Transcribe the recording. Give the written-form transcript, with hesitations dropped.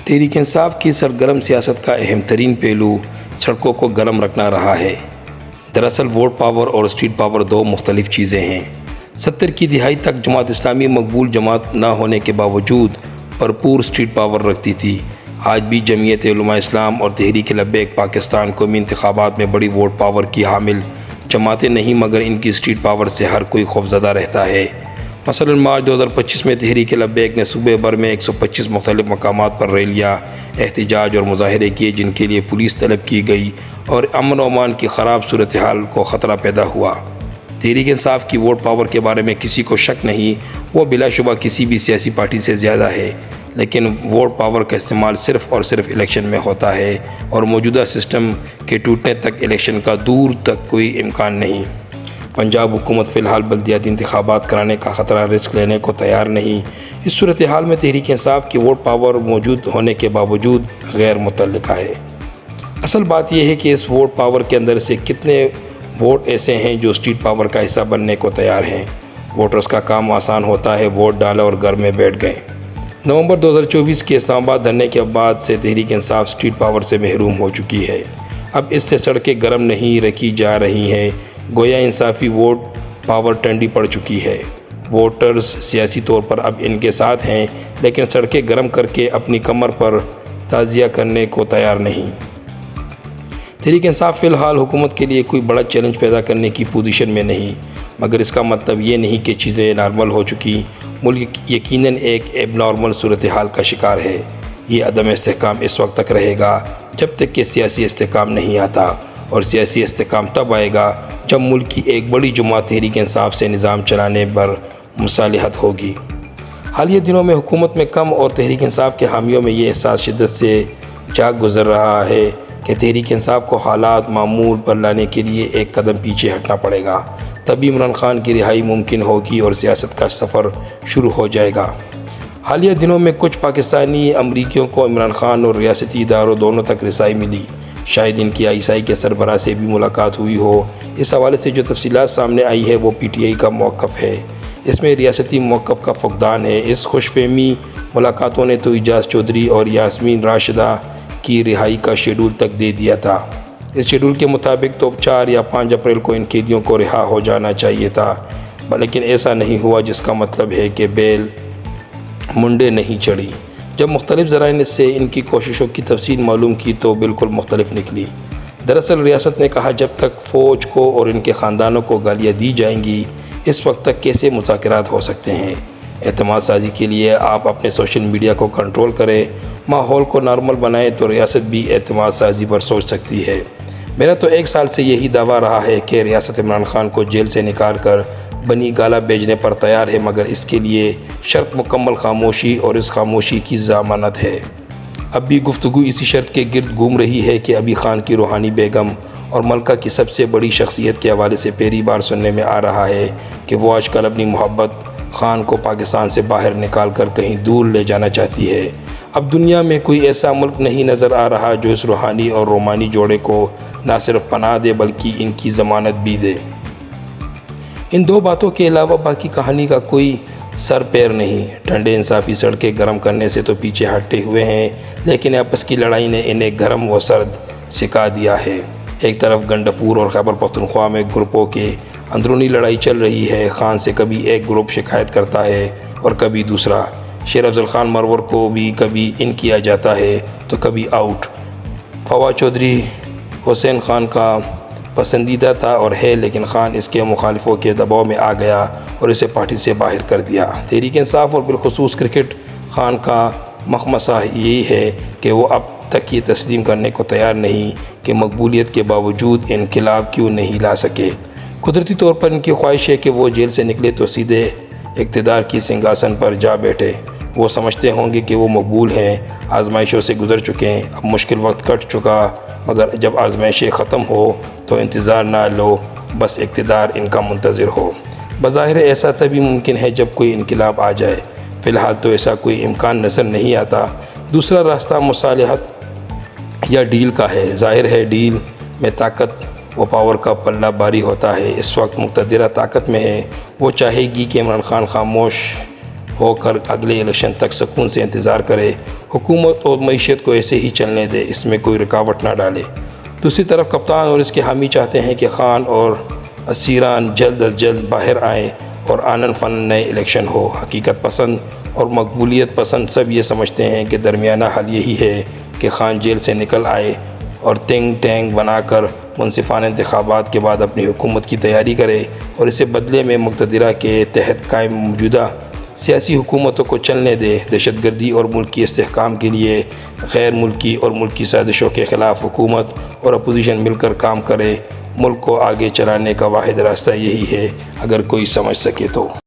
تحریک انصاف کی سرگرم سیاست کا اہم ترین پہلو سڑکوں کو گرم رکھنا رہا ہے۔ دراصل ووٹ پاور اور اسٹریٹ پاور دو مختلف چیزیں ہیں۔ 70 کی دہائی تک جماعت اسلامی مقبول جماعت نہ ہونے کے باوجود بھرپور اسٹریٹ پاور رکھتی تھی۔ آج بھی جمعیت علماء اسلام اور تحریک لبیک پاکستان قومی انتخابات میں بڑی ووٹ پاور کی حامل جماعتیں نہیں، مگر ان کی اسٹریٹ پاور سے ہر کوئی خوفزدہ رہتا ہے۔ مثلاً مارچ 2025 میں تحریک لبیک نے صوبے بھر میں 125 مختلف مقامات پر ریلیاں، احتجاج اور مظاہرے کیے، جن کے لیے پولیس طلب کی گئی اور امن و امان کی خراب صورتحال کو خطرہ پیدا ہوا۔ تحریک انصاف کی ووٹ پاور کے بارے میں کسی کو شک نہیں، وہ بلا شبہ کسی بھی سیاسی پارٹی سے زیادہ ہے، لیکن ووٹ پاور کا استعمال صرف اور صرف الیکشن میں ہوتا ہے اور موجودہ سسٹم کے ٹوٹنے تک الیکشن کا دور تک کوئی امکان نہیں۔ پنجاب حکومت فی الحال بلدیاتی انتخابات کرانے کا خطرہ رسک لینے کو تیار نہیں۔ اس صورتحال میں تحریک انصاف کی ووٹ پاور موجود ہونے کے باوجود غیر متعلقہ ہے۔ اصل بات یہ ہے کہ اس ووٹ پاور کے اندر سے کتنے ووٹ ایسے ہیں جو اسٹریٹ پاور کا حصہ بننے کو تیار ہیں۔ ووٹرز کا کام آسان ہوتا ہے، ووٹ ڈالا اور گھر میں بیٹھ گئے۔ نومبر 2024 کے اسلام آباد دھرنے کے بعد سے تحریک انصاف اسٹریٹ پاور سے محروم ہو چکی ہے۔ اب اس سے سڑکیں گرم نہیں رکھی جا رہی ہیں، گویا انصافی ووٹ پاور ٹھنڈی پڑ چکی ہے۔ ووٹرز سیاسی طور پر اب ان کے ساتھ ہیں، لیکن سڑکیں گرم کر کے اپنی کمر پر تعزیہ کرنے کو تیار نہیں۔ تحریک انصاف فی الحال حکومت کے لیے کوئی بڑا چیلنج پیدا کرنے کی پوزیشن میں نہیں، مگر اس کا مطلب یہ نہیں کہ چیزیں نارمل ہو چکی۔ ملک یقیناً ایک ایب نارمل صورتحال کا شکار ہے۔ یہ عدم استحکام اس وقت تک رہے گا جب تک کہ سیاسی استحکام نہیں آتا، اور سیاسی استحکام تب آئے گا جب ملک کی ایک بڑی جماعت تحریک انصاف سے نظام چلانے پر مصالحت ہوگی۔ حالیہ دنوں میں حکومت میں کم اور تحریک انصاف کے حامیوں میں یہ احساس شدت سے جاگ گزر رہا ہے کہ تحریک انصاف کو حالات معمول پر لانے کے لیے ایک قدم پیچھے ہٹنا پڑے گا، تبھی عمران خان کی رہائی ممکن ہوگی اور سیاست کا سفر شروع ہو جائے گا۔ حالیہ دنوں میں کچھ پاکستانی امریکیوں کو عمران خان اور ریاستی اداروں دونوں تک رسائی ملی، شاید ان کی ISI کے سربراہ سے بھی ملاقات ہوئی ہو۔ اس حوالے سے جو تفصیلات سامنے آئی ہے وہ PTI کا موقف ہے، اس میں ریاستی موقف کا فقدان ہے۔ اس خوش فہمی ملاقاتوں نے تو اعجاز چودھری اور یاسمین راشدہ کی رہائی کا شیڈول تک دے دیا تھا۔ اس شیڈول کے مطابق تو 4 یا 5 اپریل کو ان قیدیوں کو رہا ہو جانا چاہیے تھا، لیکن ایسا نہیں ہوا، جس کا مطلب ہے کہ بیل منڈے نہیں چڑھی۔ جب مختلف ذرائع سے ان کی کوششوں کی تفصیل معلوم کی تو بالکل مختلف نکلی۔ دراصل ریاست نے کہا جب تک فوج کو اور ان کے خاندانوں کو گالیاں دی جائیں گی، اس وقت تک کیسے مذاکرات ہو سکتے ہیں؟ اعتماد سازی کے لیے آپ اپنے سوشل میڈیا کو کنٹرول کریں، ماحول کو نارمل بنائیں تو ریاست بھی اعتماد سازی پر سوچ سکتی ہے۔ میرا تو 1 سال سے یہی دعویٰ رہا ہے کہ ریاست عمران خان کو جیل سے نکال کر بنی گالہ بھیجنے پر تیار ہے، مگر اس کے لیے شرط مکمل خاموشی، اور اس خاموشی کی ضمانت ہے۔ اب بھی گفتگو اسی شرط کے گرد گھوم رہی ہے کہ ابھی خان کی روحانی بیگم اور ملکہ کی سب سے بڑی شخصیت کے حوالے سے پہلی بار سننے میں آ رہا ہے کہ وہ آج کل اپنی محبت خان کو پاکستان سے باہر نکال کر کہیں دور لے جانا چاہتی ہے۔ اب دنیا میں کوئی ایسا ملک نہیں نظر آ رہا جو اس روحانی اور رومانی جوڑے کو نہ صرف پناہ دے بلکہ ان کی ضمانت بھی دے۔ ان 2 باتوں کے علاوہ باقی کہانی کا کوئی سر پیر نہیں۔ ٹھنڈے انصافی سڑکیں گرم کرنے سے تو پیچھے ہٹے ہوئے ہیں، لیکن آپس کی لڑائی نے انہیں گرم و سرد سکھا دیا ہے۔ ایک طرف گنڈپور اور خیبر پختونخوا میں گروپوں کے اندرونی لڑائی چل رہی ہے۔ خان سے کبھی ایک گروپ شکایت کرتا ہے اور کبھی دوسرا۔ شیر افضل خان مرور کو بھی کبھی ان کیا جاتا ہے تو کبھی آؤٹ۔ فواد چودھری حسین خان کا پسندیدہ تھا اور ہے، لیکن خان اس کے مخالفوں کے دباؤ میں آ گیا اور اسے پارٹی سے باہر کر دیا۔ تحریک انصاف اور بالخصوص کرکٹ خان کا مخمصہ یہی ہے کہ وہ اب تک یہ تسلیم کرنے کو تیار نہیں کہ مقبولیت کے باوجود انقلاب کیوں نہیں لا سکے۔ قدرتی طور پر ان کی خواہش ہے کہ وہ جیل سے نکلے تو سیدھے اقتدار کی سنگھاسن پر جا بیٹھے۔ وہ سمجھتے ہوں گے کہ وہ مقبول ہیں، آزمائشوں سے گزر چکے ہیں، اب مشکل وقت کٹ چکا، مگر جب آزمائشیں ختم ہو تو انتظار نہ لو، بس اقتدار ان کا منتظر ہو۔ بظاہر ایسا تبھی ممکن ہے جب کوئی انقلاب آ جائے، فی الحال تو ایسا کوئی امکان نظر نہیں آتا۔ دوسرا راستہ مصالحت یا ڈیل کا ہے۔ ظاہر ہے ڈیل میں طاقت و پاور کا پلہ بھاری ہوتا ہے۔ اس وقت مقتدرہ طاقت میں ہے، وہ چاہے گی کہ عمران خان خاموش ہو کر اگلے الیکشن تک سکون سے انتظار کرے، حکومت اور معیشت کو ایسے ہی چلنے دے، اس میں کوئی رکاوٹ نہ ڈالے۔ دوسری طرف کپتان اور اس کے حامی چاہتے ہیں کہ خان اور اسیران جلد از جلد باہر آئیں اور آنن فنن نئے الیکشن ہو۔ حقیقت پسند اور مقبولیت پسند سب یہ سمجھتے ہیں کہ درمیانہ حل یہی ہے کہ خان جیل سے نکل آئے اور تنگ ٹینگ بنا کر منصفانہ انتخابات کے بعد اپنی حکومت کی تیاری کرے اور اسے بدلے میں مقتدرہ کے تحت قائم موجودہ سیاسی حکومتوں کو چلنے دے۔ دہشت گردی اور ملکی استحکام کے لیے غیر ملکی اور ملکی سازشوں کے خلاف حکومت اور اپوزیشن مل کر کام کرے۔ ملک کو آگے چلانے کا واحد راستہ یہی ہے، اگر کوئی سمجھ سکے تو۔